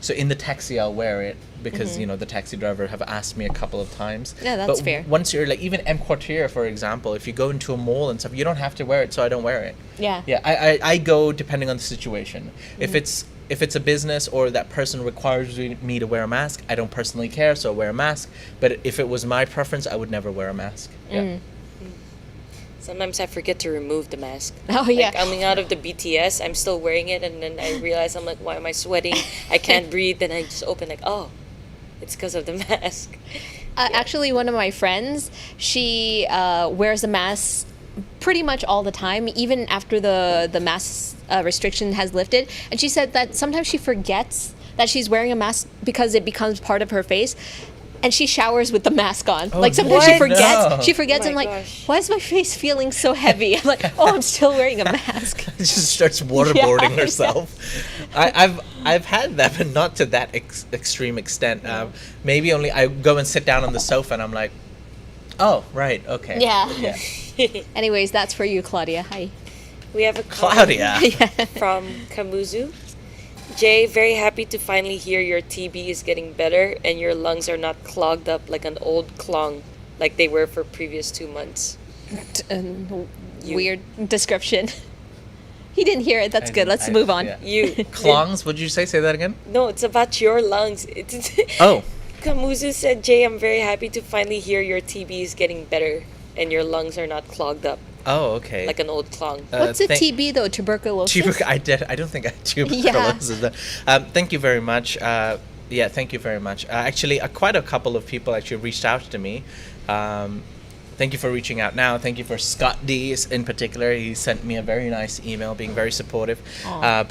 so in the taxi I'll wear it because the taxi driver have asked me a couple of times. Yeah, that's but fair. Once you're like even M Quartier, for example, if you go into a mall and stuff, you don't have to wear it, so I don't wear it. Yeah. Yeah, I go depending on the situation. If it's a business or that person requires me to wear a mask, I don't personally care, so I wear a mask. But if it was my preference, I would never wear a mask. Yeah. Sometimes I forget to remove the mask. Oh, yeah. Like coming out of the BTS, I'm still wearing it, and then I realize I'm like, why am I sweating? I can't breathe. Then I just open like, oh, it's because of the mask. Actually, one of my friends, she wears a mask pretty much all the time, even after the mask restriction has lifted. And she said that sometimes she forgets that she's wearing a mask because it becomes part of her face. And she showers with the mask on. Like sometimes she what? forgets. No. She forgets Oh and my like, gosh. why is my face feeling so heavy? I'm like, oh, I'm still wearing a mask. She just starts waterboarding Yeah, herself. I've had that, but not to that extreme extent. Maybe only I go and sit down on the sofa and I'm like, Oh, right. Okay. Yeah. Anyways, that's for you, Claudia. Hi. We have a comment Claudia. from Kamuzu. Jay, very happy to finally hear your TB is getting better and your lungs are not clogged up like an old clong like they were for previous 2 months. Weird description. He didn't hear it. That's good. Let's move on. Yeah. You. Clongs? What did you say? Say that again? No, it's about your lungs. Oh. Kamuzu said, Jay, I'm very happy to finally hear your TB is getting better and your lungs are not clogged up Oh, okay. like an old clong. What's a TB though? Tuberculosis? I don't think I had tuberculosis. Thank you very much. Thank you very much. Actually, quite a couple of people actually reached out to me. Thank you for reaching out now. Thank you for Scott D in particular. He sent me a very nice email, being very supportive. I've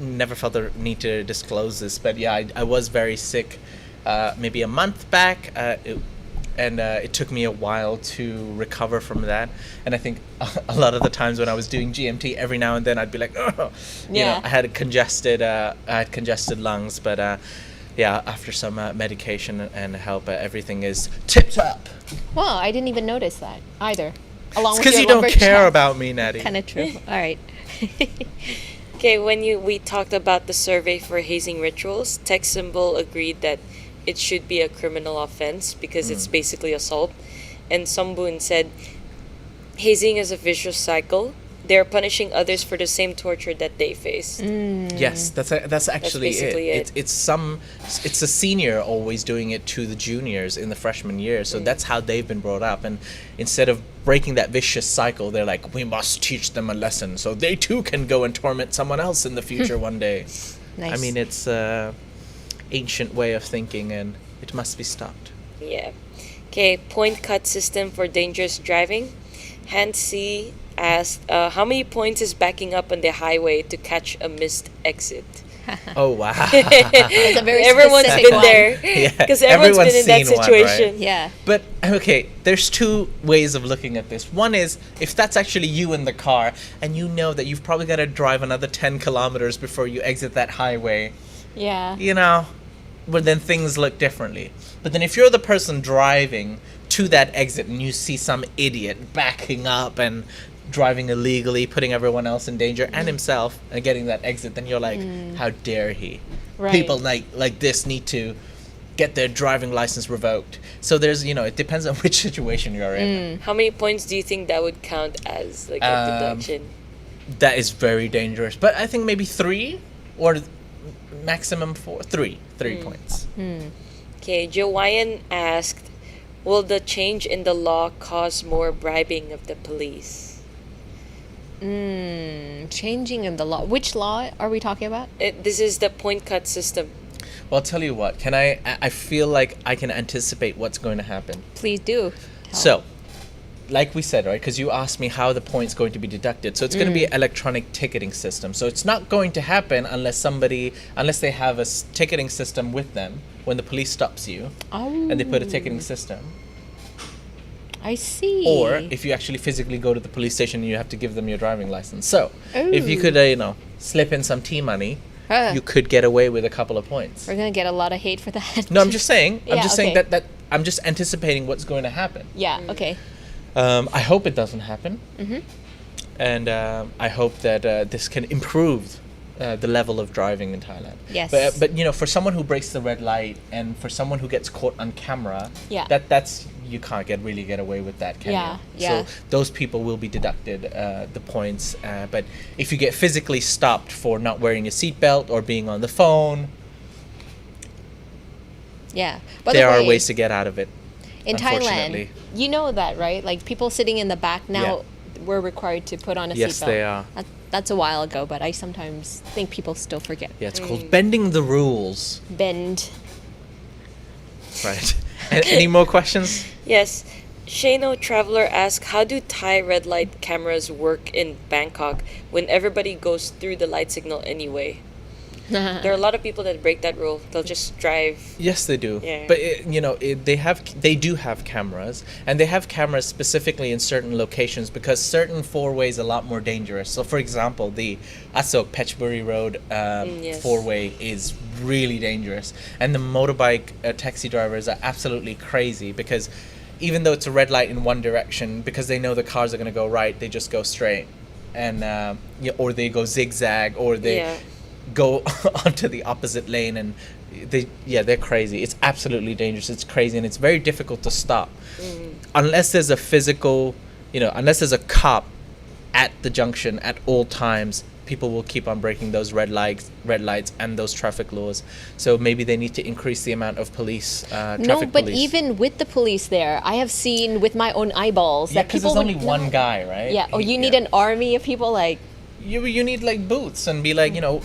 never felt the need to disclose this, but yeah, I was very sick maybe a month back. It took me a while to recover from that. And I think a lot of the times when I was doing GMT, every now and then I'd be like, oh, you know, I had congested lungs. But after some medication and help, everything is tip top. Wow, I didn't even notice that either. It's because you don't care about me, Natty. Kind of true. All right. Okay, we talked about the survey for hazing rituals, Tech Symbol agreed that it should be a criminal offense because it's basically assault. And Sombun said, hazing is a vicious cycle. They're punishing others for the same torture that they face. Yes, that's actually it. It's a senior always doing it to the juniors in the freshman year. So that's how they've been brought up. And instead of breaking that vicious cycle, they're like, we must teach them a lesson so they too can go and torment someone else in the future one day. Nice. I mean, it's ancient way of thinking and it must be stopped. Yeah. Okay, point cut system for dangerous driving. Hand C asked, how many points is backing up on the highway to catch a missed exit? Oh, wow. It's a very Everyone's specific been one. there. Because everyone's been in that seen one, situation. right? Yeah. But, okay, there's two ways of looking at this. One is, if that's actually you in the car, and you know that you've probably got to drive another 10 kilometers before you exit that highway, Yeah. you know, but then things look differently. But then if you're the person driving to that exit and you see some idiot backing up and driving illegally, putting everyone else in danger and himself and getting that exit, then you're like, how dare he? Right. People like this need to get their driving license revoked. So there's, it depends on which situation you're in. How many points do you think that would count as like a deduction? That is very dangerous. But I think maybe 3 or maximum 4. 3 points. Okay, Joanne asked, will the change in the law cause more bribing of the police? Changing in the law. Which law are we talking about? This is the point cut system. Well, I'll tell you what. I feel like I can anticipate what's going to happen. Please do. So, like we said, right, because you asked me how the point's going to be deducted. So it's going to be an electronic ticketing system. So it's not going to happen unless they have a ticketing system with them when the police stops you and they put a ticketing system. I see. Or if you actually physically go to the police station and you have to give them your driving license. So if you could, slip in some tea money, you could get away with a couple of points. We're going to get a lot of hate for that. No, I'm just saying. Yeah, saying that I'm just anticipating what's going to happen. Yeah, okay. I hope it doesn't happen. And I hope that this can improve the level of driving in Thailand. Yes. But for someone who breaks the red light and for someone who gets caught on camera, that's you can't really get away with that, can you? Yeah. So those people will be deducted the points. But if you get physically stopped for not wearing a seatbelt or being on the phone, there are ways to get out of it. In Thailand, you know that, right? Like people sitting in the back now, we're required to put on a seatbelt. Yes, they are. That's a while ago, but I sometimes think people still forget. Yeah, it's called bending the rules. Bend. Right. Any more questions? Yes. Shano Traveler asked, how do Thai red light cameras work in Bangkok when everybody goes through the light signal anyway? There are a lot of people that break that rule. They'll just drive. Yes, they do. Yeah. But they do have cameras, and they have cameras specifically in certain locations because certain four-way is a lot more dangerous. So, for example, the Asok Phetchaburi Road four-way is really dangerous, and the motorbike taxi drivers are absolutely crazy because even though it's a red light in one direction, because they know the cars are going to go right, they just go straight, and or they go zigzag, or they go onto the opposite lane, and they're crazy. It's absolutely dangerous. It's crazy, and it's very difficult to stop unless there's a physical, unless there's a cop at the junction at all times. People will keep on breaking those red lights and those traffic laws. So maybe they need to increase the amount of police, traffic police. Even with the police there, I have seen with my own eyeballs that because people there's only one guy, right? Yeah, or you need an army of people like... You need like booths and be like, 2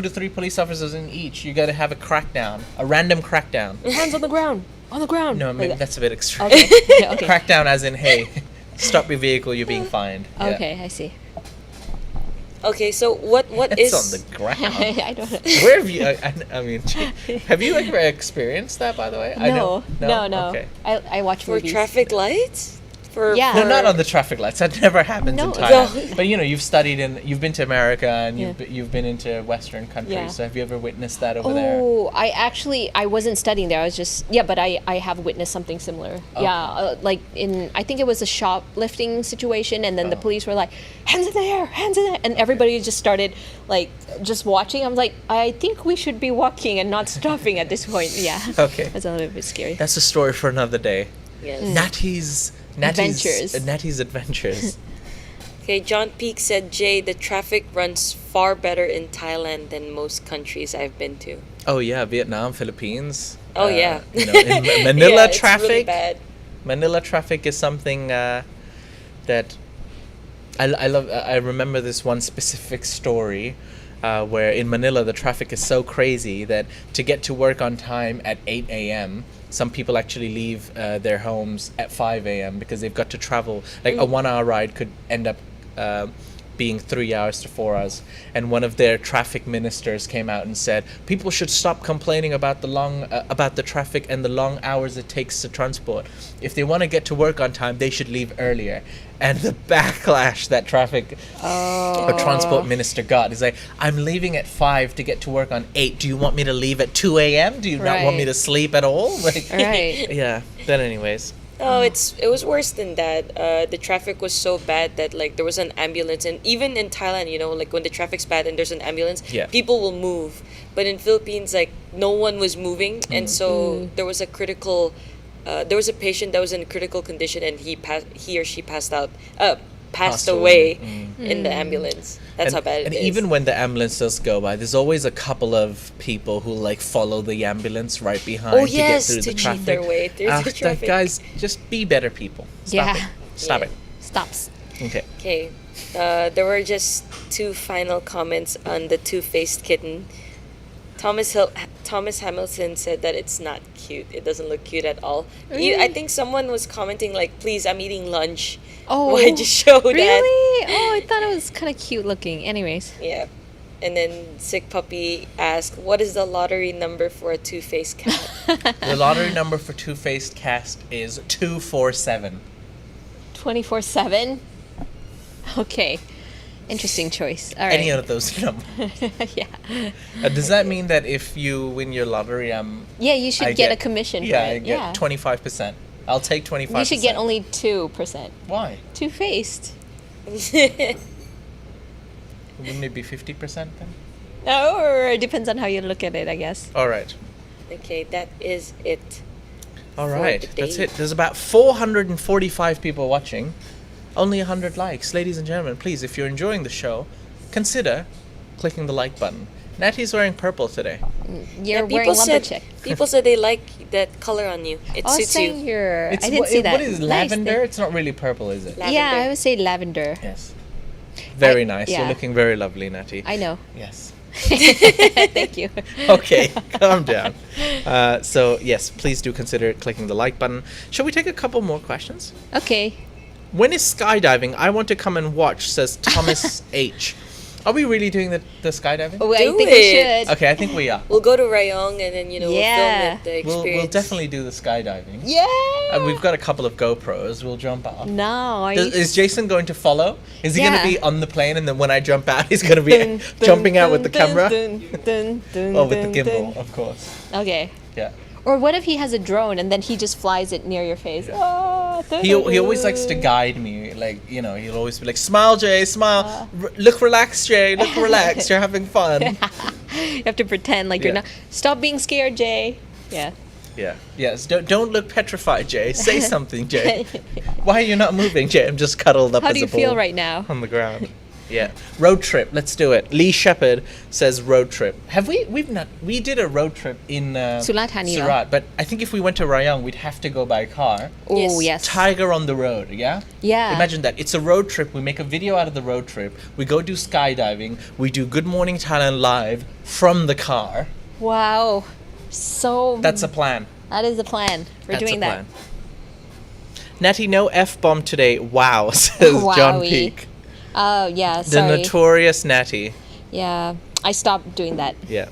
to 3 police officers in each. You got to have a crackdown, a random crackdown. Hands on the ground, on the ground. No, maybe that's a bit extreme. Okay. Okay. Crackdown as in, hey, stop your vehicle, you're being fined. Yeah. Okay, I see. Okay, so what is... It's on the ground. I don't know. Where have you... I mean, have you ever experienced that, by the way? No. Okay. I watch For movies. traffic lights? Yeah. No, not on the traffic lights. That never happens in Thailand. No. But you've been to America and you've been into Western countries. Yeah. So have you ever witnessed that over there? Oh, I wasn't studying there. I was just but I have witnessed something similar. Okay. Yeah, like I think it was a shoplifting situation, and then the police were like, hands in the air, hands in the air, and everybody just started like just watching. I'm like, I think we should be walking and not stopping at this point. Yeah. Okay. That's a little bit scary. That's a story for another day. Yes. Natty's adventures. Okay, John Peak said, Jay, the traffic runs far better in Thailand than most countries I've been to. Oh yeah, Vietnam, Philippines. Oh yeah. In Manila yeah, traffic. It's really bad. Manila traffic is something that I love. I remember this one specific story where in Manila the traffic is so crazy that to get to work on time at 8 a.m. some people actually leave their homes at 5 a.m. because they've got to travel. Like a 1 hour ride could end up being 3 hours to 4 hours. And one of their traffic ministers came out and said, people should stop complaining about the traffic and the long hours it takes to transport. If they want to get to work on time, they should leave earlier. And the backlash that traffic or transport minister got is like, I'm leaving at 5 to get to work on 8. Do you want me to leave at 2 a.m.? Do you not want me to sleep at all? Like, Right. Yeah. But anyways. Oh, it was worse than that. The traffic was so bad that like there was an ambulance, and even in Thailand, like when the traffic's bad and there's an ambulance, people will move. But in Philippines, like no one was moving, and so there was a critical. There was a patient that was in critical condition, and he or she passed away in the ambulance. That's how bad it is. And even when the ambulance does go by, there's always a couple of people who like follow the ambulance right behind to get through the traffic. Cheat their way through the traffic. Guys, just be better people. Stop it. Stop it. Stops. Okay. Okay. There were just 2 final comments on the two-faced kitten. Thomas Hamilton said that it's not cute. It doesn't look cute at all. Really? I think someone was commenting like, please, I'm eating lunch. Oh, why'd you show that? Really? Oh, I thought it was kind of cute looking. Anyways. Yeah. And then Sick Puppy asked, what is the lottery number for a two-faced cat? The lottery number for two-faced cat is 247. 24/7? Okay. Interesting choice. All right. Any of those numbers. Yeah. Does that mean that if you win your lottery, yeah, you should get a commission for it. I get 25%. I'll take 25%. You should get only 2%. Why? Two-faced. Wouldn't it be 50% then? No, or it depends on how you look at it, I guess. All right. Okay, that is it. All right, that's it. There's about 445 people watching. Only 100 likes. Ladies and gentlemen, please, if you're enjoying the show, consider clicking the like button. Natty's wearing purple today. You're wearing lumberjack. People said they like that color on you. It suits you. I didn't see that. What is lavender? It's not really purple, is it? Lavender. Yeah, I would say lavender. Yes. Very nice. yeah. You're looking very lovely, Natty. I know. Yes. Thank you. Okay, calm down. So, yes, please do consider clicking the like button. Shall we take a couple more questions? Okay. When is skydiving? I want to come and watch, says Thomas H. Are we really doing the skydiving? Oh, I Do think it. we should. Okay, I think we are. We'll go to Rayong and then, we'll film it, the We'll experience. definitely do the skydiving. Yeah. We've got a couple of GoPros. We'll jump off. No. Is Jason going to follow? Is he going to Yeah. be on the plane, and then when I jump out, he's going to be jumping out with the camera? Oh, with the gimbal, of course. Okay. Yeah. Or what if he has a drone and then he just flies it near your face? Oh, He always likes to guide me. Like, you know, he'll always be like, smile, Jay, smile. Look relaxed, Jay. Look relaxed. You're having fun. You have to pretend like you're Yeah. not. Stop being scared, Jay. Yeah. Yeah. Yes. Don't look petrified, Jay. Say something, Jay. Why are you not moving, Jay? I'm just cuddled up How as do a you feel ball right now? on the ground. Yeah. Road trip. Let's do it. Lee Shepherd says road trip. Have we did a road trip in Surat Thani, no? Surat, but I think if we went to Rayong, we'd have to go by car. Oh, Yes. yes. Thaiger on the road, yeah? Yeah. Imagine that. It's a road trip. We make a video out of the road trip. We go do skydiving. We do Good Morning Thailand live from the car. Wow. So That's a plan. that is the plan. We're That's doing a that. plan. Natty, no F-bomb today. Wow, says John Wowie. Peak. Oh, yeah. The Sorry. notorious Natty. Yeah. I stopped doing that. Yeah.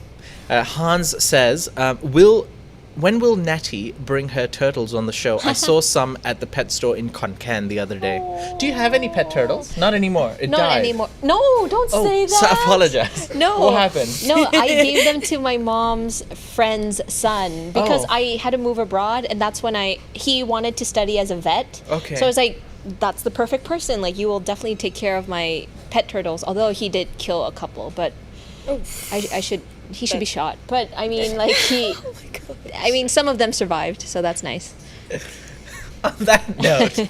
Hans says, when will Natty bring her turtles on the show? I saw some at the pet store in Khon Kaen the other day. Do you have any pet turtles? Not anymore. It Not died. anymore. No, don't Oh, say that. so apologize. No. What happened? No, I gave them to my mom's friend's son because Oh. I had to move abroad, and that's when he wanted to study as a vet. Okay. So I was like, that's the perfect person. Like, you will definitely take care of my pet turtles. Although he did kill a couple, but Oh, he should be shot. But I mean, like oh my god. I mean, some of them survived, so that's nice. On that note.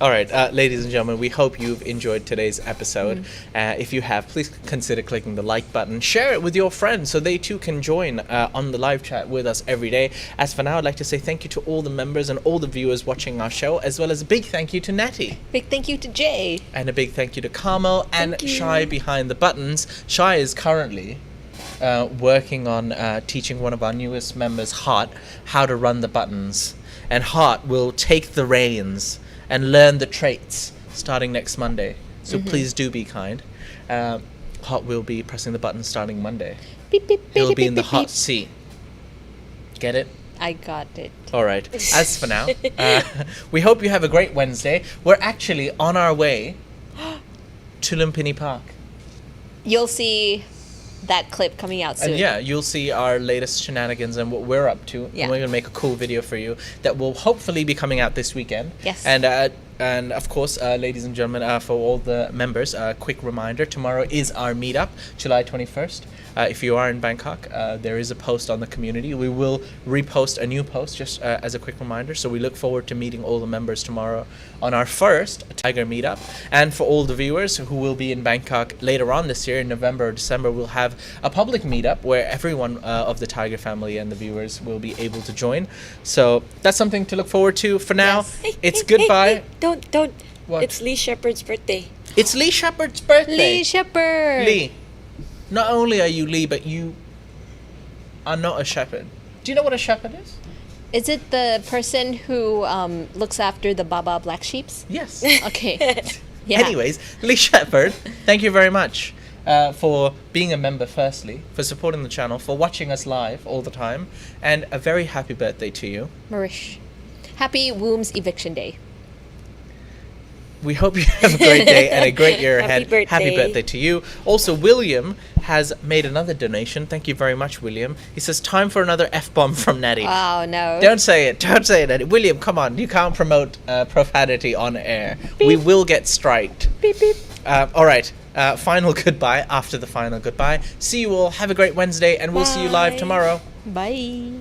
All right, ladies and gentlemen, we hope you've enjoyed today's episode. If you have, please consider clicking the like button. Share it with your friends so they too can join on the live chat with us every day. As for now, I'd like to say thank you to all the members and all the viewers watching our show, as well as a big thank you to Natty. Big thank you to Jay. And a big thank you to Carmel and Thank you. Shai behind the buttons. Shai is currently working on teaching one of our newest members, Hart, how to run the buttons. And Hart will take the reins and learn the traits starting next Monday. So please do be kind. Hart will be pressing the buttons starting Monday. Beep, beep, beep, He'll beep, be in the beep, hot beep. seat. Get it? I got it. All right. As for now, we hope you have a great Wednesday. We're actually on our way to Lumpini Park. You'll see that clip coming out soon. And yeah, you'll see our latest shenanigans and what we're up to. Yeah. And we're going to make a cool video for you that will hopefully be coming out this weekend. Yes. And of course, ladies and gentlemen, for all the members, a quick reminder, tomorrow is our meetup, July 21st. If you are in Bangkok, there is a post on the community. We will repost a new post just as a quick reminder. So we look forward to meeting all the members tomorrow on our first Thaiger meetup. And for all the viewers who will be in Bangkok later on this year, in November or December, we'll have a public meetup where everyone of the Thaiger family and the viewers will be able to join. So that's something to look forward to. For now, Yes. it's goodbye. Don't. What? It's Lee Shepherd's birthday. It's Lee Shepherd's birthday. Lee Shepherd. Lee, not only are you Lee, but you are not a shepherd. Do you know what a shepherd is? Is it the person who looks after the Baba black sheeps? Yes. Okay. Yeah. Anyways, Lee Shepherd, thank you very much for being a member, firstly, for supporting the channel, for watching us live all the time, and a very happy birthday to you. Marish. Happy Wombs Eviction Day. We hope you have a great day and a great year Happy ahead. birthday. Happy birthday to you. Also, William has made another donation. Thank you very much, William. He says, time for another F-bomb from Natty. Oh, no. Don't say it. Don't say it, Natty. William, come on. You can't promote profanity on air. We will get striked. Beep, beep. All right. Final goodbye after the final goodbye. See you all. Have a great Wednesday, and we'll see you live Bye. tomorrow. Bye.